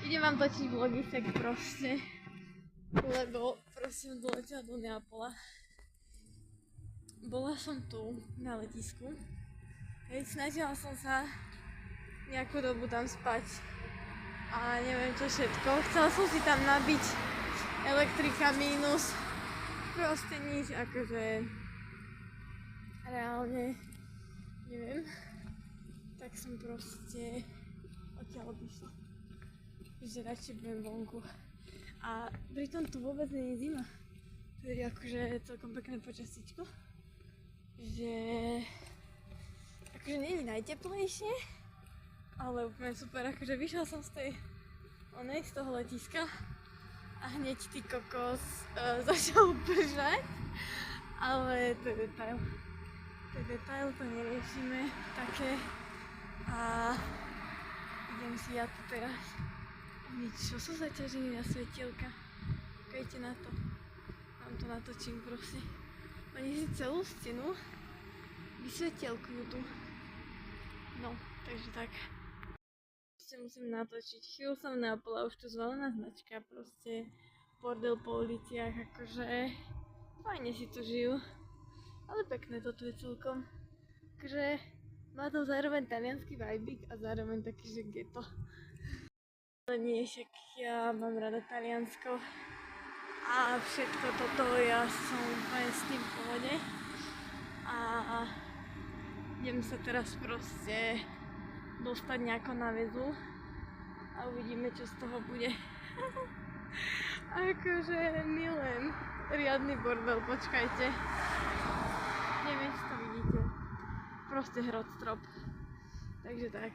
Idem vám točiť vlogy, tak proste, lebo proste som doletela do Neapola. Bola som tu na letisku, hej, snažila som sa nejakú dobu tam spať a neviem čo všetko. Chcela som si tam nabiť elektrika mínus, proste nič, akože reálne, neviem, tak som proste odtiaľ odišla, že radšej budem vonku. A pritom tu vôbec nie je zima, to je akože celkom pekné počasíčko, že akože nie je najteplejšie, ale úplne super, akože vyšla som z toho letiska a hneď ty kokos začal pršať, ale to je detail. To neriešime také a idem si ja tu teraz. Čo sú zaťažení na svetielka? Kajte na to. Vám to natočím proste. Oni si celú stenu vysvetielkujú tu. No, takže tak. Proste musím natočiť. Chvíľu som napola, už tu zvolená značka, proste bordel po uliciach, akože fajne si tu žijú. Ale pekné to tu je celkom. Takže má to zároveň taliansky vibík a zároveň taký, že ghetto. Ale nie, však ja mám rada Taliansko a všetko toto, ja som úplne s tým v pohode. A idem sa teraz proste dostať nejako na väzu a uvidíme, čo z toho bude. Akože milujem riadny bordel, počkajte. Neviem, či to vidíte. Proste hrot strop. Takže tak.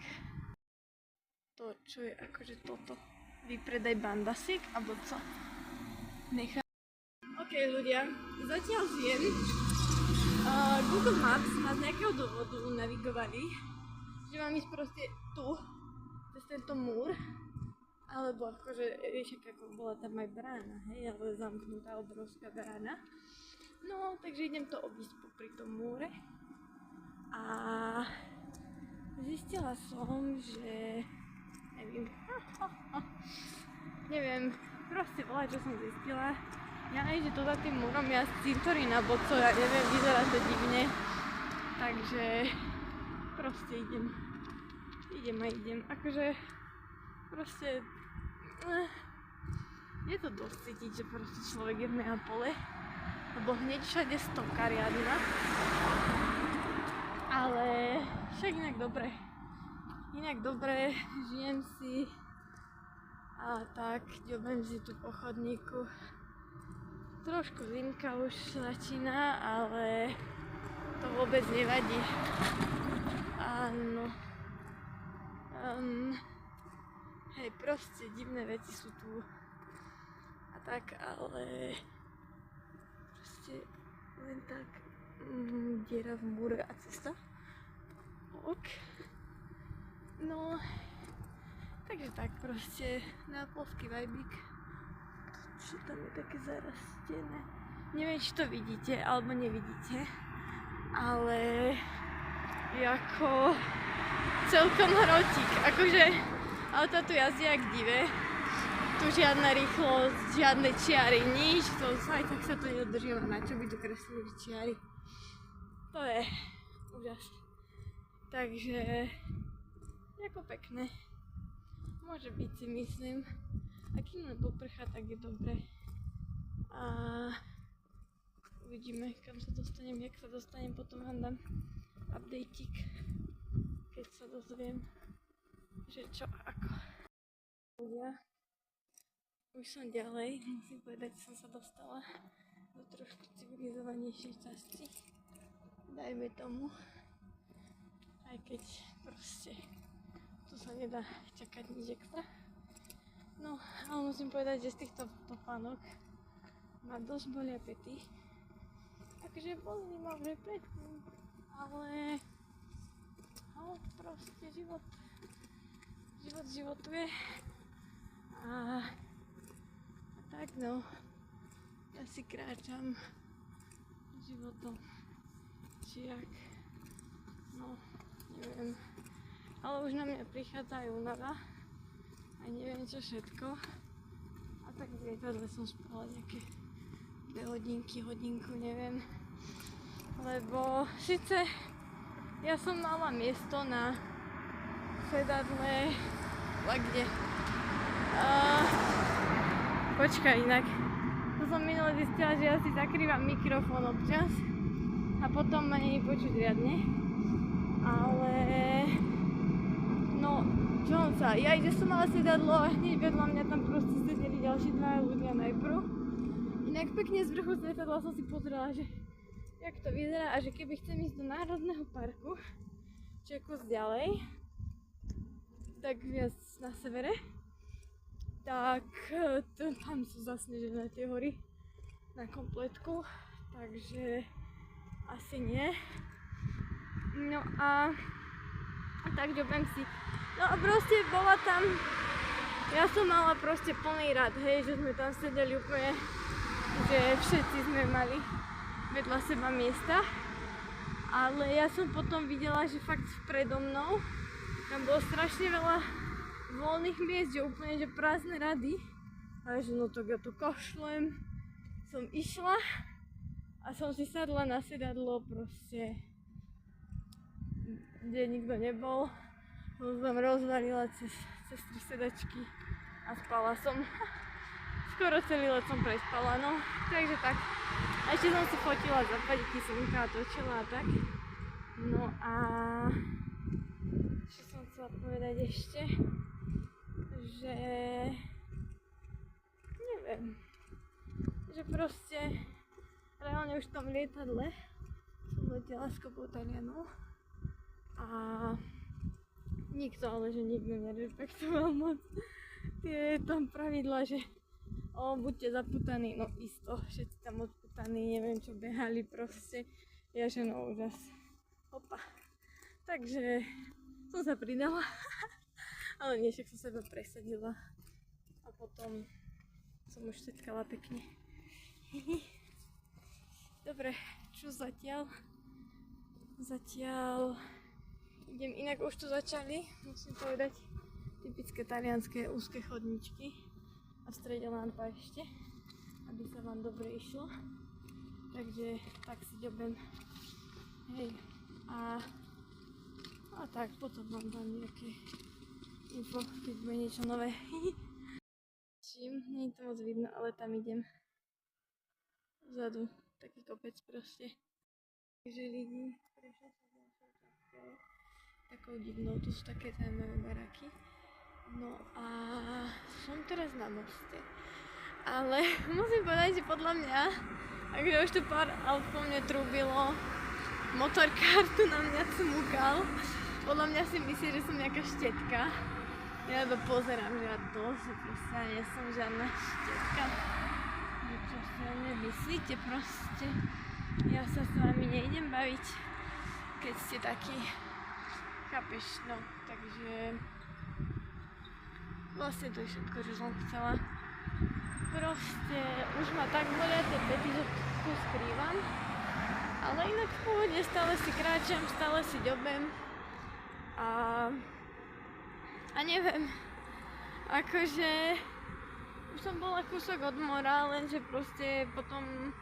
To, čo je akože toto. Vypredaj bandasiek, alebo co? Nechám. Ok ľudia, zatiaľ žijem. Google Maps ma z nejakého dôvodu navigovali, že mám ísť proste tu, cez tento múr. Alebo akože, vieš, ako bola tam aj brána, hej, ale zamknutá obrovská brána. No, takže idem to obísť popri tom múre. A zistila som, že neviem, proste volať, čo som zistila. Ja aj, že to za tým múrom je cintorín alebo co, ja neviem, vyzerá to divne. Takže proste idem. Akože proste je to dosť cítiť, že proste človek je v Neapole. Lebo hneď všade stovka riadna. Ale však inak dobre, žijem si a tak, ďobem si tu po chodníku. Trošku zimka už začína, ale to vôbec nevadí. Áno. Hej, proste divné veci sú tu a tak, ale proste len tak diera v múre a cesta. Ok. No, takže tak proste neapolský vibík. Čo tam je také zarastené. Neviem, či to vidíte alebo nevidíte, ale ako celkom hrotík. Akože auta tu jazdia jak divé. Tu žiadna rýchlosť, žiadne čiary, nič. To aj tak sa to nedodržíva. Na čo by tu kreslili čiary? To je úžasné. Takže ako pekné. Môže byť, si myslím. A kým len poprchá, tak je dobre. A uvidíme, kam sa dostanem, jak sa dostanem, potom vám dám updateík, keď sa dozviem, že čo a ako. Ja už som ďalej, musím povedať, že som sa dostala do trošku civilizovanejšej časti. Dajme tomu. Aj keď proste tu sa nedá čakať nič extra. No, ale musím povedať, že z týchto topánok ma dosť bolia pety. Takže boli ma už aj predtým, ale no, proste život životuje. A tak no, ja si kráčam životom, či jak, no, neviem. Ale už na mňa prichádza aj únava, a neviem čo všetko. A tak v lietadle som spala nejaké 2 hodinky, hodinku, neviem. Lebo síce ja som mala miesto na sedadle, kde? Počkaj, inak. To som minule zistila, že ja si zakrývam mikrofón občas a potom ma nie je počuť riadne. Ale no, čo sa, ja že som mala sedadlo a hneď vedľa mňa tam proste sedeli ďalší 2 ľudia najprv. Inak pekne z vrchu z lietadla som si pozrela, že jak to vyzerá a že keby chcem ísť do Národného parku, čo je kus ďalej, tak viac na severe, tak tam sú zasnežené tie hory na kompletku, takže asi nie. No a tak ďobem si. No a proste bola tam, ja som mala proste plný rad, hej, že sme tam sedeli úplne, že všetci sme mali vedľa seba miesta. Ale ja som potom videla, že fakt predo mnou tam bolo strašne veľa voľných miest, že úplne že prázdne rady. A že no tak ja to kašlem. Som išla a som si sadla na sedadlo proste, kde nikto nebol. Som rozvalila cez 3 sedačky a spala som. Skoro celý let som prespala, no. Takže tak. A ešte som si fotila západíky slnka a točila a tak. No a čo som chcela povedať ešte, že neviem, že proste reálne už v tom lietadle som letela s kopou Talianov a nikto, ale že nikto nerešpektoval moc tie tam pravidla, že buďte zaputaní, no isto, všetci tam odputaní, neviem čo, behali proste, ja že no úžas, opa. Takže som sa pridala, ale nie, však som seba presadila a potom som už setkala pekne. Dobre, čo zatiaľ? Zatiaľ idem, inak už tu začali, musím povedať, typické talianské úzke chodničky. A v strede lampa ešte, aby sa vám dobre išlo. Takže tak si ďobem. Hej. A tak potom vám dám nejaké info, keď bude niečo nové. Nie je to moc vidno, ale tam idem. Vzadu taký kopec proste. Takže lidi, prešla som takou divnou, to sú také zaujímavé baraky. No a som teraz na moste, ale musím povedať, že podľa mňa, akže už tu pár aut po mne trúbilo, motorkár tu na mňa cmúkal, podľa mňa si myslí, že som nejaká štetka. Ja to pozerám, že ja to proste, nie som žiadna štetka. Čo si o mne myslíte proste, ja sa s vami nejdem baviť, keď ste takí, chápeš, no, takže vlastne to je všetko, čo som chcela. Proste už ma tak bolia tie pety, že tu skrývam. Ale inak v pohode stále si kráčam, stále si ďobem. A neviem, akože už som bola kúsok od mora, lenže proste potom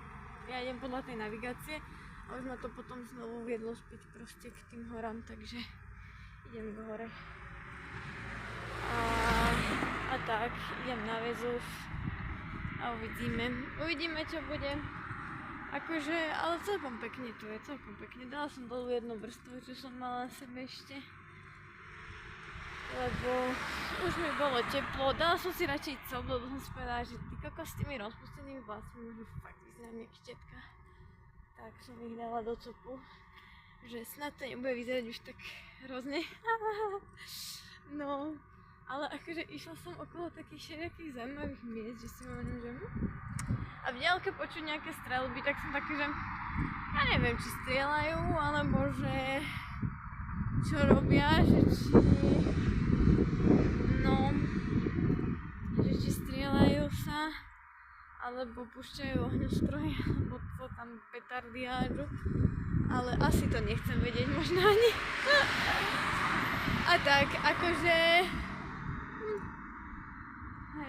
ja idem podľa tej navigácie a už ma to potom znovu viedlo späť proste k tým horám, takže idem k hore. A tak, idem na Vezuv a uvidíme čo bude. Akože, ale celkom pekne tu je, celkom pekne. Dala som dolu jednu vrstvu, čo som mala na sebe ešte. Lebo už mi bolo teplo, dala som si radšej cop, lebo som si povedala, že ty kokos s tými rozpustenými vlasmi môžu fakt vyzerať jak štetka. Tak som ich dala do copu, že snad to nebude vyzerať už tak hrozne. No, ale akože išla som okolo takých všelijakých zaujímavých miest, že si hovorím, že a v diaľke počuť nejaké strelby, tak som také, že ja neviem, či strieľajú, alebo že čo robia, že či či strieľajú sa, alebo púšťajú ohňostroje, alebo to tam petardy hádžu, ale asi to nechcem vedieť možno ani. A tak, akože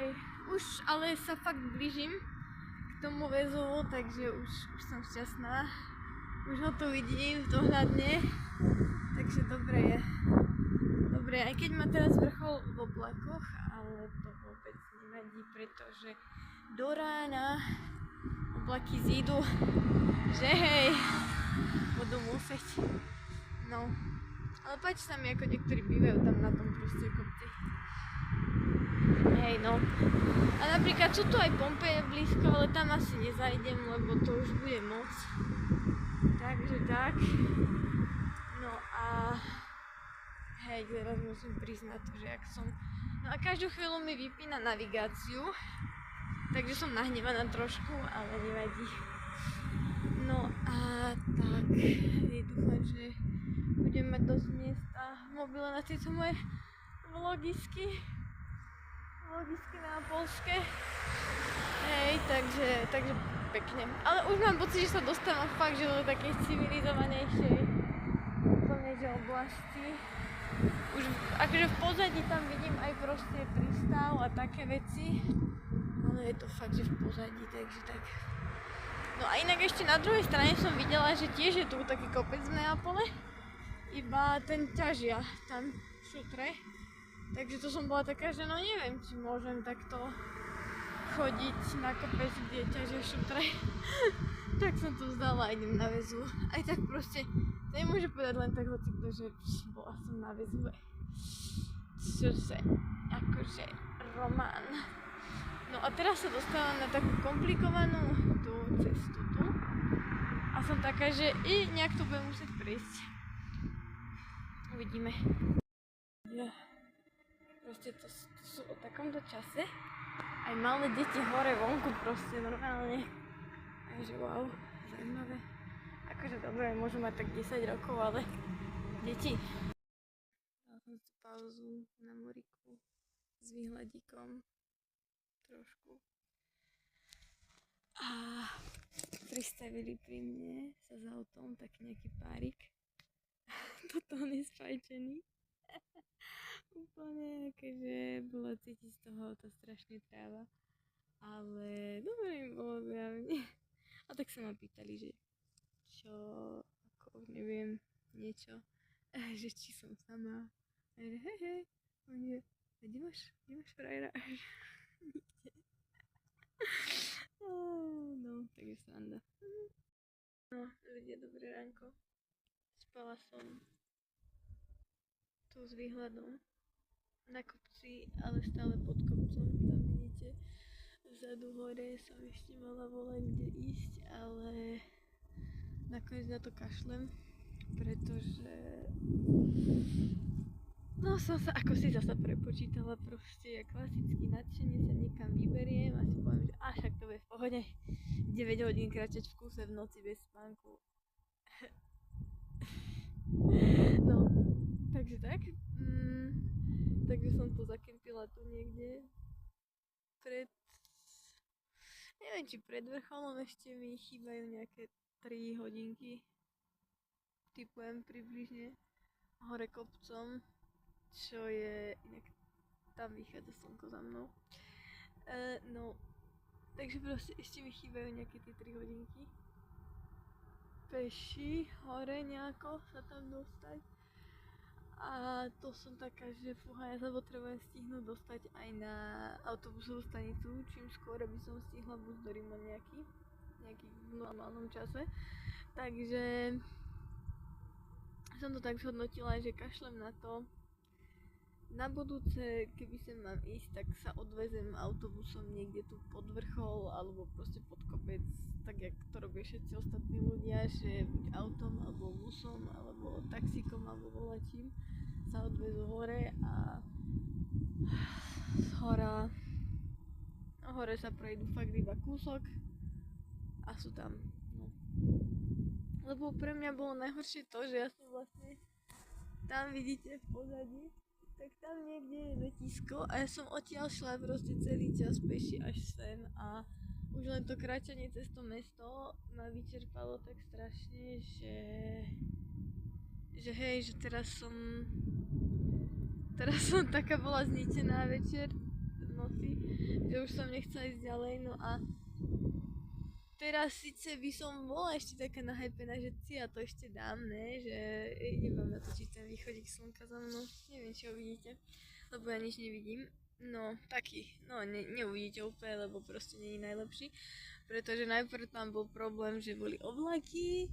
hej. Už ale sa fakt blížim k tomu Vezovu, takže už som šťastná. Už ho tu vidím dohľadne, takže dobre je. Dobre, aj keď má teraz vrchol v oblakoch, ale to vôbec nevadí, pretože do rána oblaky zídu, že hej, budú musieť. No, ale páči sa mi, ako niektorí bývajú tam na tom proste kopci. Hej, no. A napríklad sú tu aj Pompeje blízko, ale tam asi nezajdem, lebo to už bude moc. Takže tak. No a hej, teraz musím priznať to, že ak som... No a každú chvíľu mi vypína navigáciu, takže som nahnevaná trošku, ale nevadí. No a tak, dúfam, že budem mať dosť miesta v mobile na tieto moje vlogisky na polské. Hej, takže pekne. Ale už mám pocit, že sa dostávam fakt, že do takej civilizovanejšej úplne, že oblasti. Už akože v pozadí tam vidím aj proste prístav a také veci, ale je to fakt, že v pozadí, takže tak. No a inak ešte na druhej strane som videla, že tiež je tu taký kopec v Neapole, iba ten ťažia tam šutre. Takže to som bola taká, že no neviem, či môžem takto chodiť na kopec, kde ťažia šutre. Tak som to vzdala a idem na Vezu. Aj tak proste, to nemôže povedať len tak hocikto, že bola som na Vezuve. Čože, akože román. No a teraz sa dostávam na takú komplikovanú tú cestu tu. A som taká, že nejak to budem musieť prejsť. Uvidíme. Ja. Proste to sú o takomto čase. Aj malé deti hore vonku proste normálne. Takže wow, zaujímavé. Akože dobre, môžu mať tak 10 rokov, ale deti. Dal som si pauzu na moriku s výhľadíkom. Trošku. A pristavili pri mne sa za autom taký nejaký párik. Toto on je spajčený. Úplne, akože bolo cítiť z toho to strašne tráva. Ale dobre im bolo zjavne. A tak sa ma pýtali, že čo, ako neviem, niečo, že či som sama. A že hej, oni, kde máš frajera? Nikde. No, takže sranda. No, ľudia, dobré ránko. Spala som tu s výhľadom na kopci, ale stále pod kopcom, tam vidíte. Vzadu hore som ešte mala volať, kde ísť, ale nakoniec na to kašlem, pretože no som sa ako si zasa prepočítala proste, ja klasicky nadšenie sa niekam vyberiem a si poviem, že však to bude v pohode 9 hodín kráčať v kúse v noci bez spánku. No, takže tak. Takže som to zakempila tu niekde neviem, či pred vrcholom ešte mi chýbajú nejaké 3 hodinky. Typujem približne hore kopcom, čo je inak tam vychádza slnko za mnou. No, takže proste ešte mi chýbajú nejaké tie 3 hodinky. Peši, hore nejako sa tam dostať. A to som taká, že fúha, ja sa potrebujem stihnúť dostať aj na autobusovú stanicu, čím skôr, aby som stihla bus do Ríma nejaký v normálnom čase. Takže som to tak zhodnotila, že kašlem na to. Na budúce, keby sem mám ísť, tak sa odvezem autobusom niekde tu pod vrchol, alebo proste pod kopec, tak jak to robia všetci ostatní ľudia, že buď autom, alebo busom, alebo taxíkom, alebo volačím sa odvezú hore a hore sa prejdú fakt iba kúsok a sú tam, no. Lebo pre mňa bolo najhoršie to, že ja som vlastne tam vidíte v pozadí, tak tam niekde je letisko a ja som odtiaľ šla proste celý čas peši až sem a už len to kráčanie cez to mesto ma vyčerpalo tak strašne, že hej, že teraz som taká bola zničená večer v noci, že už som nechcela ísť ďalej, no a teraz síce by som bola ešte taká nahypená, že si ja to ešte dám, ne, že idem vám natočiť ten východík slnka za mnou, neviem či ho vidíte, lebo ja nič nevidím, no taký, no neuvidíte úplne, lebo proste nie je najlepší, pretože najprv tam bol problém, že boli oblaky,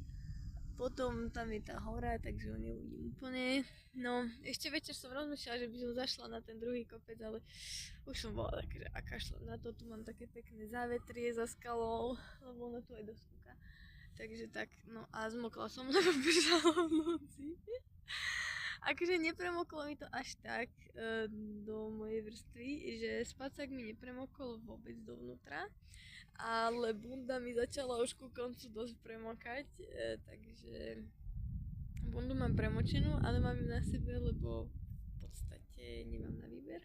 potom tam je tá hora, takže ho neuvidím úplne. No, ešte večer som rozmýšľala, že by som zašla na ten druhý kopec, ale už som bola taká, že aká šla na to, tu mám také pekné závetrie za skalou, lebo ono tu aj dosť kúka. Takže tak, no a zmokla som, lebo bežala v noci. Akože nepremoklo mi to až tak do mojej vrstvy, že spacák mi nepremokol vôbec dovnútra, ale bunda mi začala už ku koncu dosť premokať, takže bundu mám premočenú, ale mám ju na sebe, lebo v podstate nemám na výber.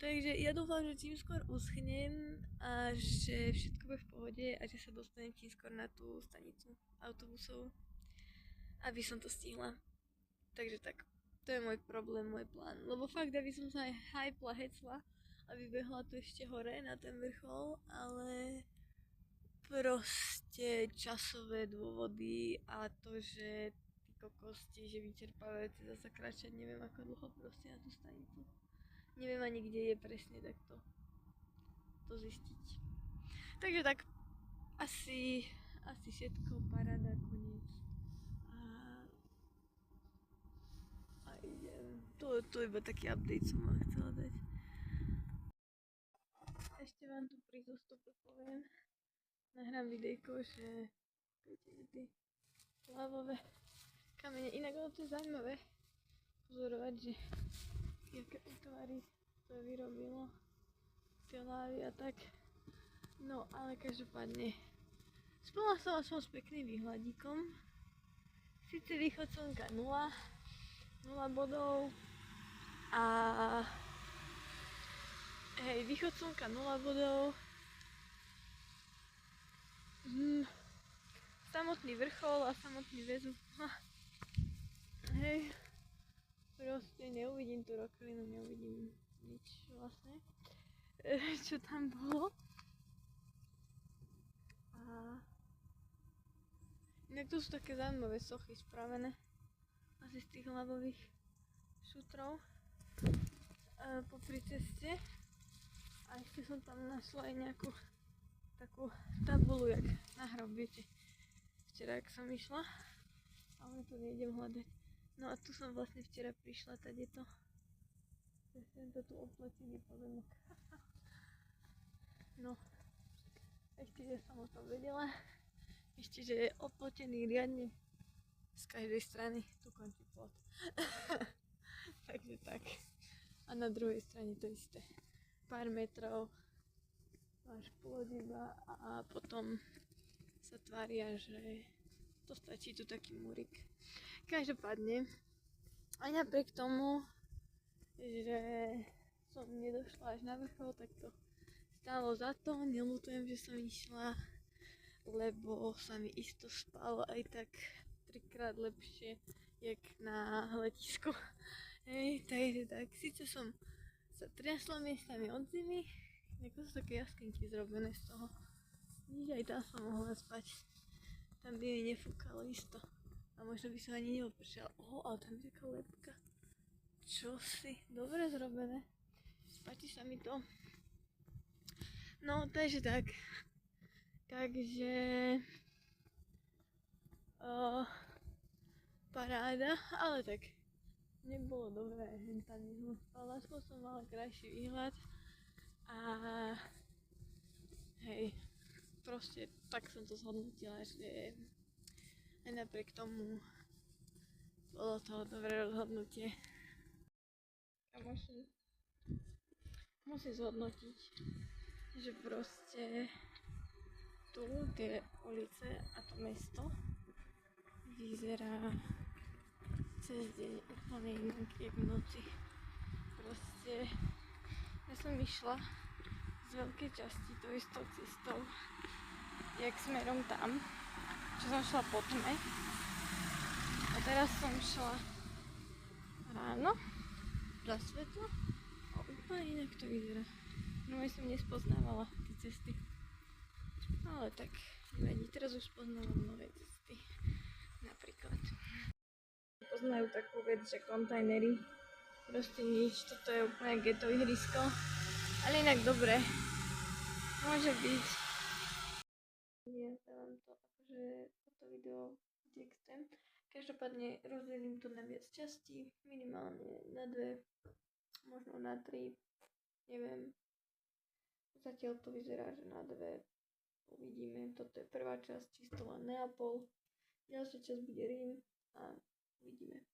Takže ja dúfam, že čím skôr uschnem a že všetko bude v pohode a že sa dostanem čím skôr na tú stanicu autobusov, aby som to stihla. Takže tak, to je môj problém, môj plán, lebo fakt, aby som sa aj hypla, hecla a vybehla tu ešte hore na ten vrchol, ale proste časové dôvody a to, že ty kokosti, že vyčerpávajúce zasa kráčať neviem ako dlho proste na tú stanicu. Neviem ani kde je presne takto to zistiť. Takže tak, asi všetko, paráda, koniec. A idem. To iba taký update som vám chcela dať. Ešte vám tu pri zostupe poviem. Nahrám videjko, že tie lávové kamene. Inak to je zaujímavé pozorovať, že jaké útvary to vyrobilo, tie lávy a tak. No ale každopádne spala som aspoň s pekným výhľadíkom. Sice východ slnka 0 bodov a hej, východ slnka 0 bodov. Samotný vrchol a samotný väzu. Hej, proste neuvidím tú roklinu, neuvidím nič vlastne, čo tam bolo. A inak tu sú také zaujímavé sochy spravené, asi z tých hlavových šutrov popri ceste. A ešte som tam našla aj nejakú takú tabulu, jak na hrob, viete, včera, jak som išla, ale to nejdem hľadať. No a tu som vlastne včera prišla, tady to, tento tu opletený pozemok. No, ešte, že som o tom vedela, ešte, že je opletený riadne z každej strany, tu končí plot. Takže tak. A na druhej strane to isté. Pár metrov máš plot iba a potom sa tvária, že to stačí tu taký múrik. Každopádne, aj napriek tomu, že som nedošla až na vrchol, tak to stálo za to. Neľutujem, že som išla, lebo sa mi isto spalo aj tak 3-krát lepšie, jak na letisku. Hej, takže tak, síce som sa triasla miestami od zimy, ako sú také jaskinky zrobené z toho. Nič, aj tam som mohla spať. Tam by mi nefúkalo isto. A možno by som ani neopršala. Ale tam je taká lepka. Čo si? Dobre zrobené. Páči sa mi to. No, takže tak. Takže paráda, ale tak nebolo dobré, že tam som spala, aspoň som mala krajší výhľad a hej, proste tak som to zhodnotila, že aj napriek tomu bolo to dobré rozhodnutie. A musí zhodnotiť, že proste tu tie ulice a to mesto vyzerá cez deň úplne inak, jak v noci. Proste, ja som išla z veľkej časti tou istou cestou, jak smerom tam, čo som šla po tme. A teraz som šla ráno, za svetlo a úplne inak to vyzerá. No aj som nespoznávala tie cesty. Ale tak nevadí, teraz už spoznávam nové cesty. Napríklad. Poznajú takú vec, že kontajnery. Proste nič, toto je úplne ghetto ihrisko. Ale inak dobre. Môže byť. Ja dávam to akože toto video v texte. Každopádne rozdelím to na viac častí. Minimálne na 2, možno na 3. Neviem. Zatiaľ to vyzerá, že na 2. Uvidíme. Toto je prvá časť, čisto len Neapol. Ďalšia časť bude Rím a uvidíme.